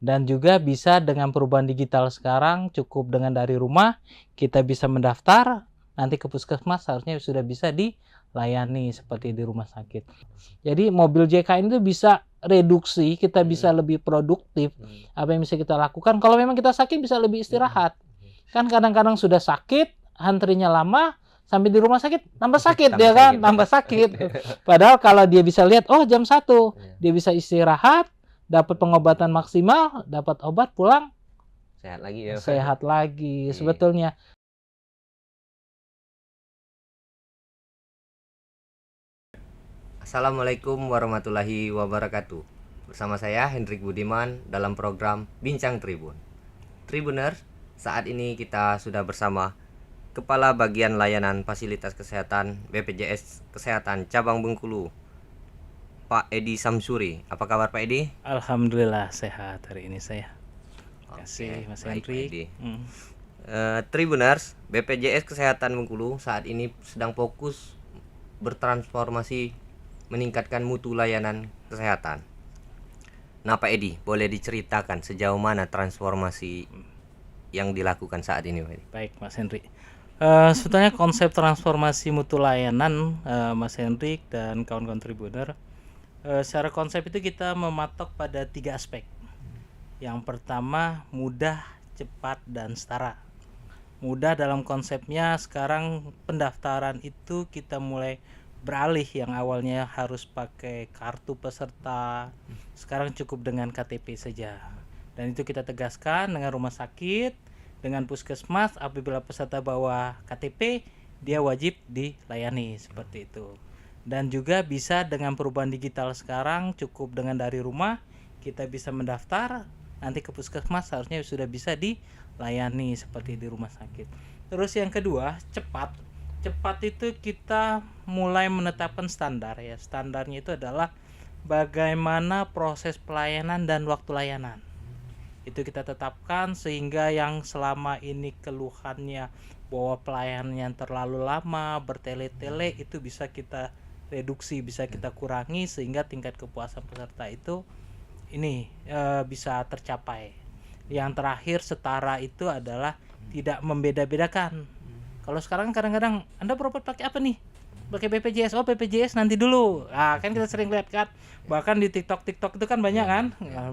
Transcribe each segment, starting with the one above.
Dan juga bisa dengan perubahan digital sekarang cukup dengan dari rumah kita bisa mendaftar, nanti ke puskesmas seharusnya sudah bisa dilayani seperti di rumah sakit. Jadi mobil JKN itu bisa reduksi, kita bisa lebih produktif. Apa yang bisa kita lakukan? Kalau memang kita sakit bisa lebih istirahat. Kan kadang-kadang sudah sakit, antrinya lama, sampai di rumah sakit tambah sakit Tambah dia kan, sakit. tambah sakit. Padahal kalau dia bisa lihat, oh jam 1, dia bisa istirahat, dapat pengobatan maksimal, dapat obat, pulang Sehat lagi ya. sehat lagi Iya. sebetulnya. Assalamualaikum warahmatullahi wabarakatuh. Bersama saya Hendrik Budiman dalam program Bincang Tribun. Tribuners, saat ini kita sudah bersama Kepala Bagian Layanan Fasilitas Kesehatan BPJS Kesehatan Cabang Bengkulu, Pak Edi Samsuri. Apa kabar Pak Edi? Alhamdulillah sehat hari ini saya. Terima kasih Oke, Mas baik, Pak Hendrik. Edi. Tribuners, BPJS Kesehatan Bengkulu saat ini sedang fokus bertransformasi meningkatkan mutu layanan kesehatan. Nah Pak Edi, boleh diceritakan sejauh mana transformasi yang dilakukan saat ini Pak Edi? Baik Mas Hendrik. Sebetulnya konsep transformasi mutu layanan Mas Hendrik dan kawan-kawan Tribuner, secara konsep itu kita mematok pada 3 aspek. Yang pertama mudah, cepat, dan setara. Mudah dalam konsepnya sekarang pendaftaran itu kita mulai beralih, yang awalnya harus pakai kartu peserta, sekarang cukup dengan KTP saja. Dan itu kita tegaskan dengan rumah sakit, dengan puskesmas, apabila peserta bawa KTP dia wajib dilayani seperti itu. Dan juga bisa dengan perubahan digital sekarang cukup dengan dari rumah kita bisa mendaftar, nanti ke puskesmas seharusnya sudah bisa dilayani seperti di rumah sakit. Terus yang kedua, cepat itu kita mulai menetapkan standar ya. Standarnya itu adalah bagaimana proses pelayanan dan waktu layanan. Itu kita tetapkan sehingga yang selama ini keluhannya bahwa pelayanannya terlalu lama, bertele-tele, itu bisa kita reduksi, bisa kita kurangi sehingga tingkat kepuasan peserta itu bisa tercapai. Yang terakhir setara itu adalah tidak membeda-bedakan. Kalau sekarang kadang-kadang Anda berobat pakai apa nih? Pakai BPJS. Oh, BPJS nanti dulu. Kan kita sering lihat kan. Bahkan di TikTok itu kan banyak kan?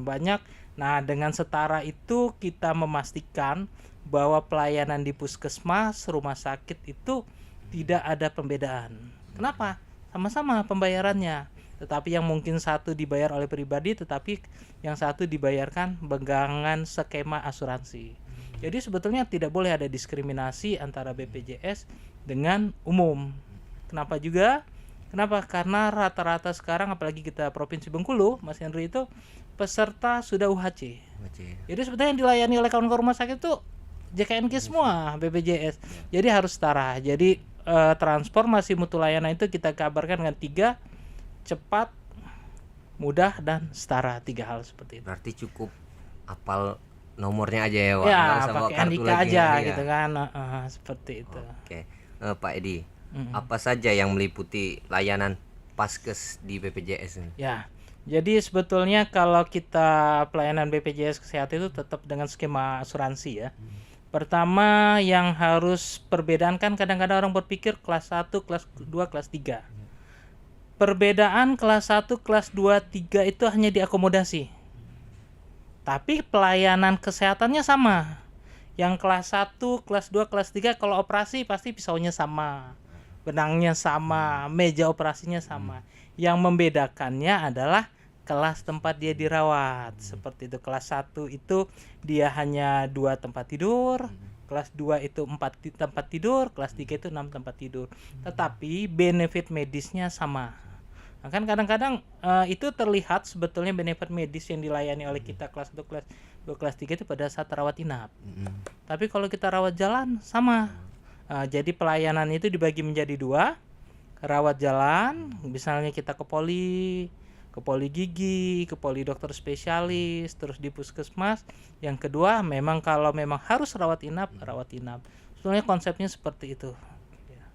Banyak. Nah, dengan setara itu kita memastikan bahwa pelayanan di puskesmas, rumah sakit itu tidak ada pembedaan. Kenapa? Sama-sama pembayarannya. Tetapi yang mungkin satu dibayar oleh pribadi, tetapi yang satu dibayarkan pegangan skema asuransi. Jadi sebetulnya tidak boleh ada diskriminasi antara BPJS dengan umum. Kenapa juga? Kenapa? Karena rata-rata sekarang apalagi kita Provinsi Bengkulu, Mas Henry, itu peserta sudah UHC. Jadi sebetulnya yang dilayani oleh kawan-kawan rumah sakit itu JKNK semua, BPJS. Jadi harus setara. Jadi transformasi mutu layanan itu kita kabarkan dengan 3, cepat, mudah, dan setara. 3 hal seperti itu. Berarti cukup apal nomornya aja ya, Pak. Ya, Nggak usah bawa pakai kartu andika lagi aja ya. gitu kan. Seperti itu. Oke. Pak Edi, apa saja yang meliputi layanan Paskes di BPJS ini? Ya. Jadi sebetulnya kalau kita pelayanan BPJS Kesehatan itu tetap dengan skema asuransi ya. Pertama yang harus perbedaan, kan kadang-kadang orang berpikir kelas 1, kelas 2, kelas 3. Perbedaan kelas 1, kelas 2, 3 itu hanya diakomodasi. Tapi pelayanan kesehatannya sama. Yang kelas 1, kelas 2, kelas 3 kalau operasi pasti pisaunya sama, benangnya sama, meja operasinya sama. Yang membedakannya adalah kelas tempat dia dirawat. Seperti itu. Kelas 1 itu dia hanya 2 tempat tidur, kelas 2 itu 4 tempat tidur, kelas 3 itu 6 tempat tidur. Tetapi benefit medisnya sama. Nah, kan kadang-kadang itu terlihat sebetulnya benefit medis yang dilayani oleh kita kelas 1, kelas 2, kelas 3 itu pada saat rawat inap. Tapi kalau kita rawat jalan sama. Jadi pelayanan itu dibagi menjadi 2. Rawat jalan, misalnya kita ke poli gigi, ke poli dokter spesialis, terus di puskesmas. Yang kedua, memang kalau memang harus rawat inap. Sebetulnya konsepnya seperti itu.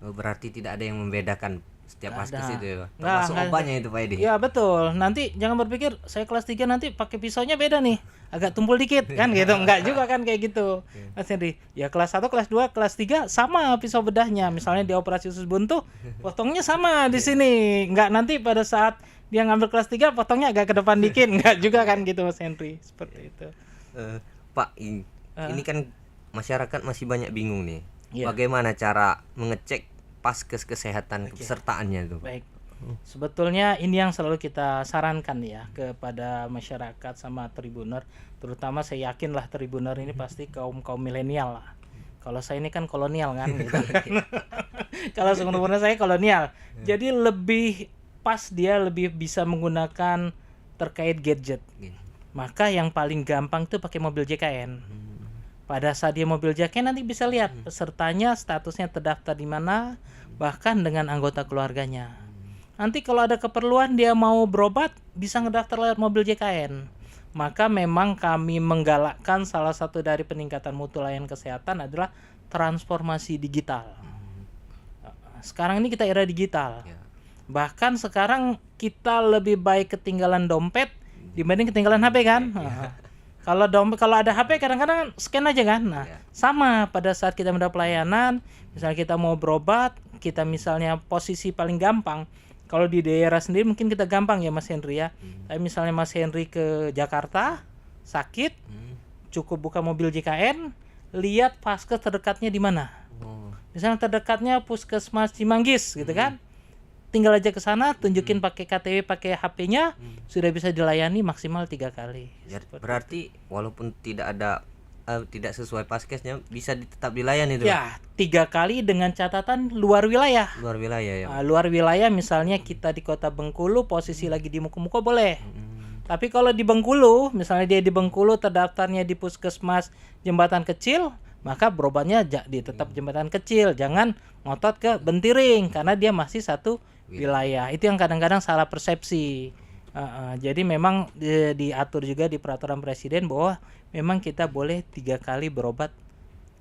Berarti tidak ada yang membedakan setiap Nggak vaskes ada. itu ya, Pak. Nggak Termasuk ada. obatnya itu Pak Edi. Iya betul. Nanti jangan berpikir saya kelas 3 nanti pakai pisaunya beda nih. Agak tumpul dikit kan gitu. Enggak juga kan kayak gitu. Mas Henry. Ya kelas 1, kelas 2, kelas 3 sama pisau bedahnya. Misalnya di operasi usus buntu potongnya sama di sini. Enggak nanti pada saat dia ngambil kelas 3 potongnya agak ke depan dikit. Enggak juga kan gitu Mas Henry. Seperti itu. Pak, ini kan masyarakat masih banyak bingung nih. Iya. Bagaimana cara mengecek paskes kesehatan kepesertaannya itu, Pak? Baik. Sebetulnya ini yang selalu kita sarankan ya kepada masyarakat sama tribuner, terutama saya yakin lah tribuner ini pasti kaum milenial lah. Kalau saya ini kan kolonial kan gitu kan. Kalau sebenarnya saya kolonial. Jadi lebih pas dia lebih bisa menggunakan terkait gadget. Gini. Maka yang paling gampang tuh pakai mobil JKN. Pada saat dia mobil JKN nanti bisa lihat pesertanya statusnya terdaftar di mana, bahkan dengan anggota keluarganya. Nanti kalau ada keperluan dia mau berobat bisa ngedaftar lewat mobil JKN. Maka memang kami menggalakkan salah satu dari peningkatan mutu layanan kesehatan adalah transformasi digital. Sekarang ini kita era digital. Ya. Bahkan sekarang kita lebih baik ketinggalan dompet dibanding ketinggalan HP kan. Kalau ada HP kadang-kadang scan aja kan. Nah, sama pada saat kita mendapat pelayanan, misalnya kita mau berobat, kita misalnya posisi paling gampang. Kalau di daerah sendiri mungkin kita gampang ya Mas Henry ya. Tapi misalnya Mas Henry ke Jakarta sakit, cukup buka mobil JKN, lihat vaskes terdekatnya di mana. Misalnya terdekatnya Puskesmas Cimanggis gitu kan. Tinggal aja ke sana, tunjukin pakai KTP, pakai HP-nya, sudah bisa dilayani maksimal 3 kali. Berarti walaupun tidak ada tidak sesuai paskesnya bisa tetap dilayani itu. Ya, 3 kali dengan catatan luar wilayah. Luar wilayah ya. Luar wilayah misalnya kita di Kota Bengkulu, posisi lagi di Muko-Muko boleh. Tapi kalau di Bengkulu, misalnya dia di Bengkulu terdaftarnya di Puskesmas Jembatan Kecil, maka berobatnya tetap Jembatan Kecil, jangan ngotot ke Bentiring karena dia masih satu wilayah. Itu yang kadang-kadang salah persepsi. Jadi memang diatur juga di peraturan presiden bahwa memang kita boleh 3 kali berobat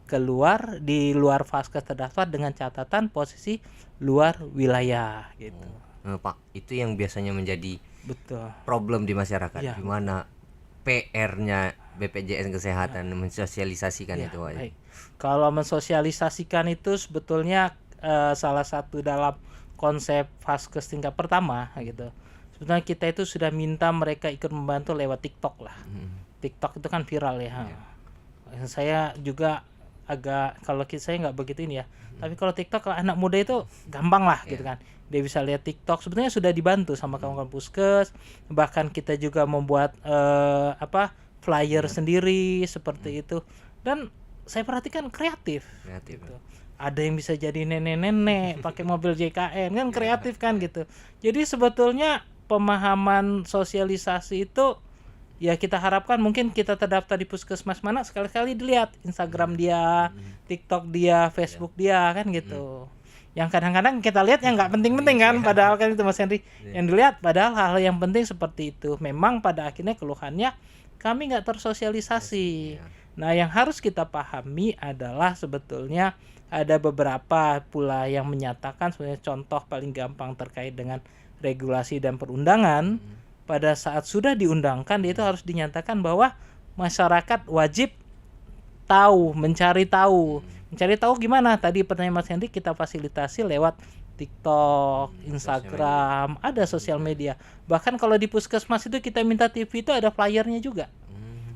keluar di luar vaskes terdaftar dengan catatan posisi luar wilayah gitu. Pak, itu yang biasanya menjadi Betul. problem di masyarakat, Ya. di mana PR-nya BPJS Kesehatan mensosialisasikan itu, Pak. Baik. Kalau mensosialisasikan itu sebetulnya salah satu dalam konsep vaskes tingkat pertama gitu. Sebetulnya kita itu sudah minta mereka ikut membantu lewat TikTok lah. TikTok itu kan viral ya. Saya juga kalau saya nggak begitu ini ya. Tapi kalau TikTok kalau anak muda itu gampang lah gitu kan. Dia bisa lihat TikTok. Sebetulnya sudah dibantu sama kawan-kawan puskes. Bahkan kita juga membuat flyer sendiri seperti itu. Dan saya perhatikan kreatif. Gitu. Ada yang bisa jadi nenek-nenek pakai mobil JKN kan kreatif kan gitu. Jadi sebetulnya pemahaman sosialisasi itu ya kita harapkan mungkin kita terdaftar di puskesmas mana sekali-kali dilihat Instagram dia, TikTok dia, Facebook dia kan gitu. Yang kadang-kadang kita lihat yang nggak penting-penting kan, padahal kan itu Mas Henry yang dilihat padahal hal yang penting seperti itu. Memang pada akhirnya keluhannya kami nggak tersosialisasi. Nah yang harus kita pahami adalah sebetulnya ada beberapa pula yang menyatakan sebenarnya contoh paling gampang terkait dengan regulasi dan perundangan. Pada saat sudah diundangkan dia itu harus dinyatakan bahwa masyarakat wajib tahu, mencari tahu. Mencari tahu gimana? Tadi pertanyaan Mas Henry kita fasilitasi lewat TikTok, Instagram, ada sosial media. Bahkan kalau di puskesmas itu kita minta TV itu ada flyernya juga.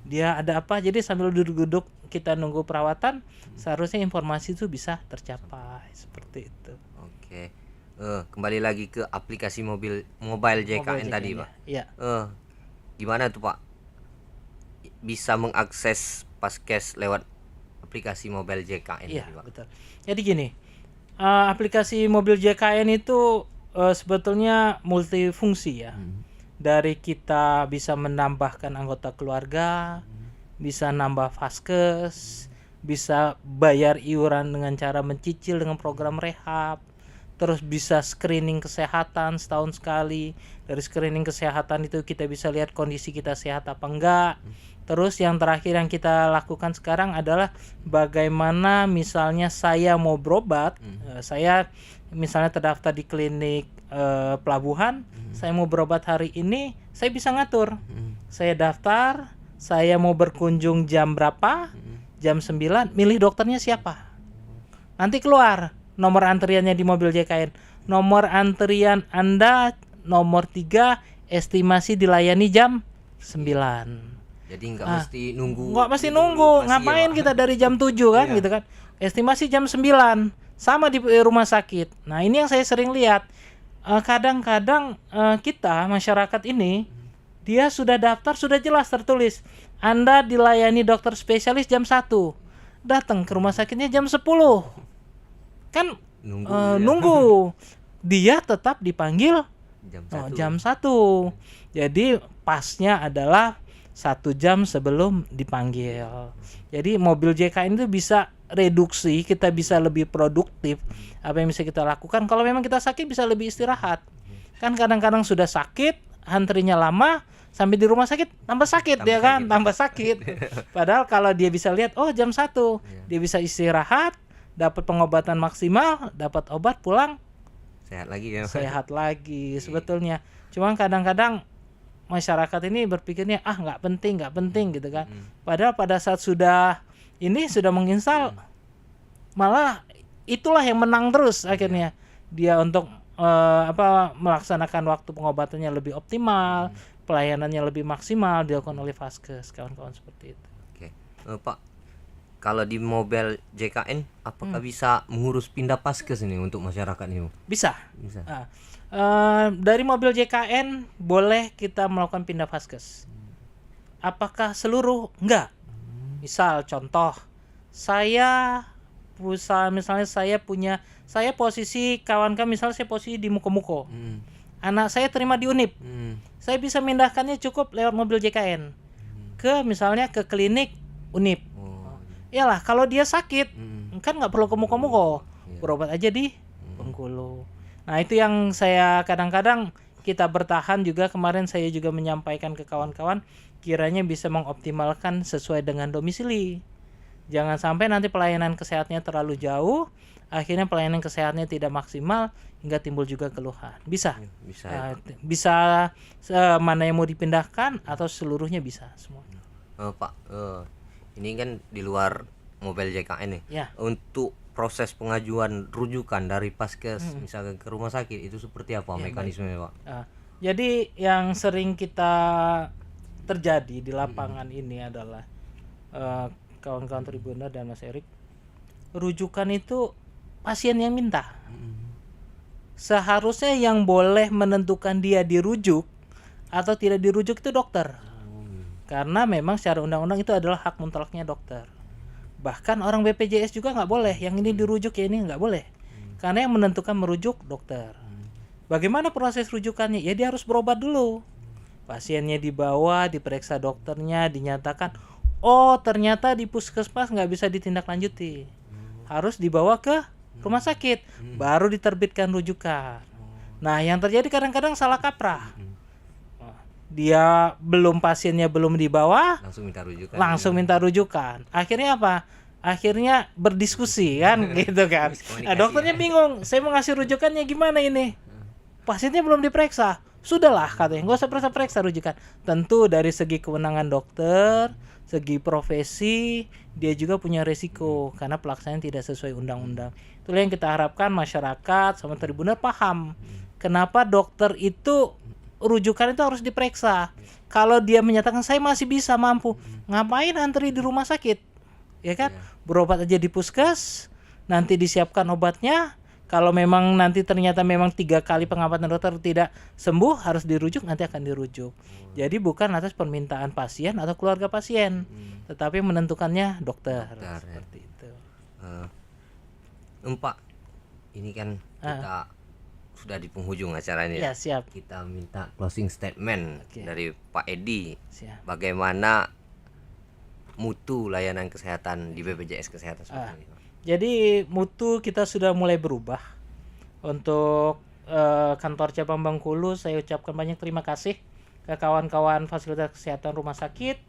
Dia ada apa? Jadi sambil duduk-duduk kita nunggu perawatan, seharusnya informasi itu bisa tercapai seperti itu. Oke. Kembali lagi ke aplikasi mobile JKN tadi, Pak. Iya. Gimana tuh, Pak? Bisa mengakses paskes lewat aplikasi mobile JKN Iya, tadi, Pak. betul. Jadi gini, aplikasi mobil JKN itu sebetulnya multifungsi ya. Dari kita bisa menambahkan anggota keluarga, bisa nambah vaskes, bisa bayar iuran dengan cara mencicil dengan program rehab, terus bisa screening kesehatan setahun sekali. Dari screening kesehatan itu kita bisa lihat kondisi kita sehat apa enggak. Terus yang terakhir yang kita lakukan sekarang adalah bagaimana misalnya saya mau berobat, saya misalnya terdaftar di klinik pelabuhan, saya mau berobat hari ini, saya bisa ngatur. Saya daftar, saya mau berkunjung jam berapa, jam 9, milih dokternya siapa. Nanti keluar nomor antriannya di mobil JKN. Nomor antrian Anda nomor 3, estimasi dilayani jam 9. Jadi nggak mesti nunggu. Nggak mesti gitu nunggu. lokasi Ngapain ya, Pak? kita dari jam 7 kan gitu kan. Estimasi jam 9. Sama di rumah sakit. Nah, ini yang saya sering lihat. Kadang-kadang kita masyarakat ini dia sudah daftar, sudah jelas tertulis Anda dilayani dokter spesialis jam 1. Datang ke rumah sakitnya jam 10. Kan Nunggu ya. nunggu. Dia tetap dipanggil jam 1. jam 1. Jadi pasnya adalah 1 jam sebelum dipanggil. Jadi mobil JKN itu bisa reduksi, kita bisa lebih produktif. Apa yang bisa kita lakukan? Kalau memang kita sakit bisa lebih istirahat. Kan kadang-kadang sudah sakit, antrinya lama, sampai di rumah sakit tambah sakit Tambah ya kan, sakit. tambah sakit. Padahal kalau dia bisa lihat, oh jam 1, dia bisa istirahat, dapat pengobatan maksimal, dapat obat, pulang Sehat lagi ya. sehat lagi sebetulnya. Cuma kadang-kadang masyarakat ini berpikirnya nggak penting gitu kan. Padahal pada saat sudah menginstal, malah itulah yang menang terus akhirnya. Dia untuk melaksanakan waktu pengobatannya lebih optimal, pelayanannya lebih maksimal dilakukan oleh Vaskes, kawan-kawan seperti itu. Oke. Pak, kalau di mobil JKN apakah bisa mengurus pindah paskes ini untuk masyarakat ini? Bisa. Bisa. Dari mobil JKN boleh kita melakukan pindah Vaskes. Apakah seluruh? Enggak. Misal contoh, misalnya saya posisi kawan-kawan, misalnya saya posisi di Muko-Muko. Anak saya terima di Unip. Saya bisa mindahkannya cukup lewat mobil JKN ke misalnya ke klinik Unip. Iyalah, kalau dia sakit kan nggak perlu ke Muko-Muko, berobat aja di Bengkulu. Nah, itu yang saya kadang-kadang kita bertahan juga. Kemarin saya juga menyampaikan ke kawan-kawan, kiranya bisa mengoptimalkan sesuai dengan domisili. Jangan sampai nanti pelayanan kesehatannya terlalu jauh, akhirnya pelayanan kesehatannya tidak maksimal hingga timbul juga keluhan. Bisa. Bisa mana yang mau dipindahkan atau seluruhnya bisa semua. Pak, ini kan di luar mobil JKN nih. Ya. Untuk proses pengajuan rujukan dari paskes misalkan ke rumah sakit itu seperti apa mekanismenya, Pak? Jadi yang sering kita terjadi di lapangan ini adalah kawan-kawan Tribuner dan Mas Erik, rujukan itu pasien yang minta. Seharusnya yang boleh menentukan dia dirujuk atau tidak dirujuk itu dokter. Karena memang secara undang-undang itu adalah hak mutlaknya dokter. Bahkan orang BPJS juga nggak boleh, yang ini dirujuk ya ini nggak boleh. Karena yang menentukan merujuk dokter. Bagaimana proses rujukannya? Ya dia harus berobat dulu. Pasiennya dibawa, diperiksa dokternya, dinyatakan, oh ternyata di puskesmas nggak bisa ditindaklanjuti. Harus dibawa ke rumah sakit, baru diterbitkan rujukan. Nah, yang terjadi kadang-kadang salah kaprah. Dia pasiennya belum dibawa, langsung minta rujukan. Akhirnya apa? Akhirnya berdiskusi kan gitu kan. Nah, dokternya bingung, saya mau ngasih rujukannya gimana ini? Pasiennya belum diperiksa. Sudahlah katanya, nggak usah periksa rujukan. Tentu dari segi kewenangan dokter, segi profesi, dia juga punya resiko karena pelaksanaan tidak sesuai undang-undang. Itulah yang kita harapkan masyarakat sama Tribuner paham. Kenapa dokter itu rujukan itu harus diperiksa. Kalau dia menyatakan saya masih bisa mampu, ngapain antri di rumah sakit? Ya kan? Berobat aja di puskes, nanti disiapkan obatnya. Kalau memang nanti ternyata memang 3 kali pengobatan dokter tidak sembuh, harus dirujuk, nanti akan dirujuk. Jadi bukan atas permintaan pasien atau keluarga pasien, tetapi menentukannya dokter. Seperti itu. Pak, ini kan kita sudah di penghujung acaranya. Ya, siap. Kita minta closing statement dari Pak Edi. Siap. Bagaimana mutu layanan kesehatan di BPJS Kesehatan seperti ini? Jadi mutu kita sudah mulai berubah. Untuk kantor cabang Bengkulu, saya ucapkan banyak terima kasih ke kawan-kawan fasilitas kesehatan rumah sakit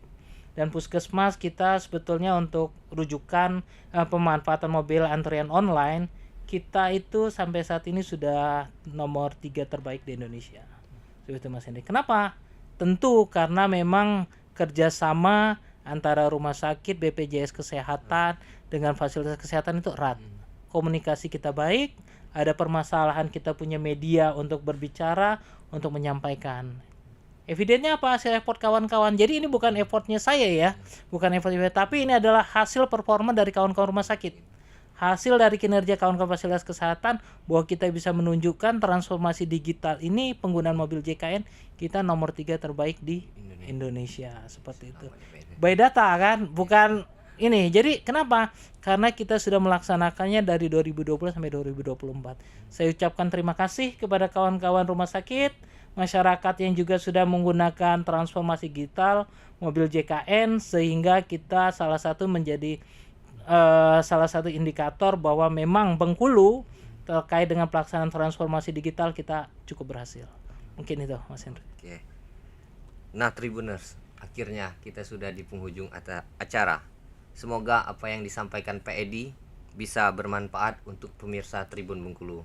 dan puskesmas kita. Sebetulnya untuk rujukan pemanfaatan mobil antrian online kita itu sampai saat ini sudah nomor 3 terbaik di Indonesia. Seperti Mas Hendrik. Kenapa? Tentu karena memang kerjasama antara rumah sakit, BPJS Kesehatan dengan fasilitas kesehatan itu erat. Komunikasi kita baik, ada permasalahan kita punya media untuk berbicara, untuk menyampaikan. Evidennya apa? Hasil effort kawan-kawan. Jadi ini bukan effortnya saya ya, bukan effortnya, tapi ini adalah hasil performa dari kawan-kawan rumah sakit. Hasil dari kinerja kawan-kawan fasilitas kesehatan bahwa kita bisa menunjukkan transformasi digital ini penggunaan mobil JKN kita nomor 3 terbaik di Indonesia. Seperti itu. By data kan, bukan ini. Jadi kenapa? Karena kita sudah melaksanakannya dari 2020 sampai 2024. Saya ucapkan terima kasih kepada kawan-kawan rumah sakit, masyarakat yang juga sudah menggunakan transformasi digital mobil JKN, sehingga kita salah satu menjadi salah satu indikator bahwa memang Bengkulu terkait dengan pelaksanaan transformasi digital kita cukup berhasil. Mungkin itu Mas Hendrik. Oke. Nah Tribuners, akhirnya kita sudah di penghujung acara. Semoga apa yang disampaikan Pak Edi bisa bermanfaat untuk pemirsa Tribun Bengkulu.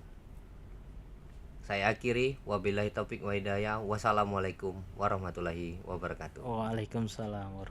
Saya akhiri, wabillahi taufik wa hidayah. Wassalamualaikum warahmatullahi wabarakatuh. Waalaikumsalam warahmatullahi wabarakatuh.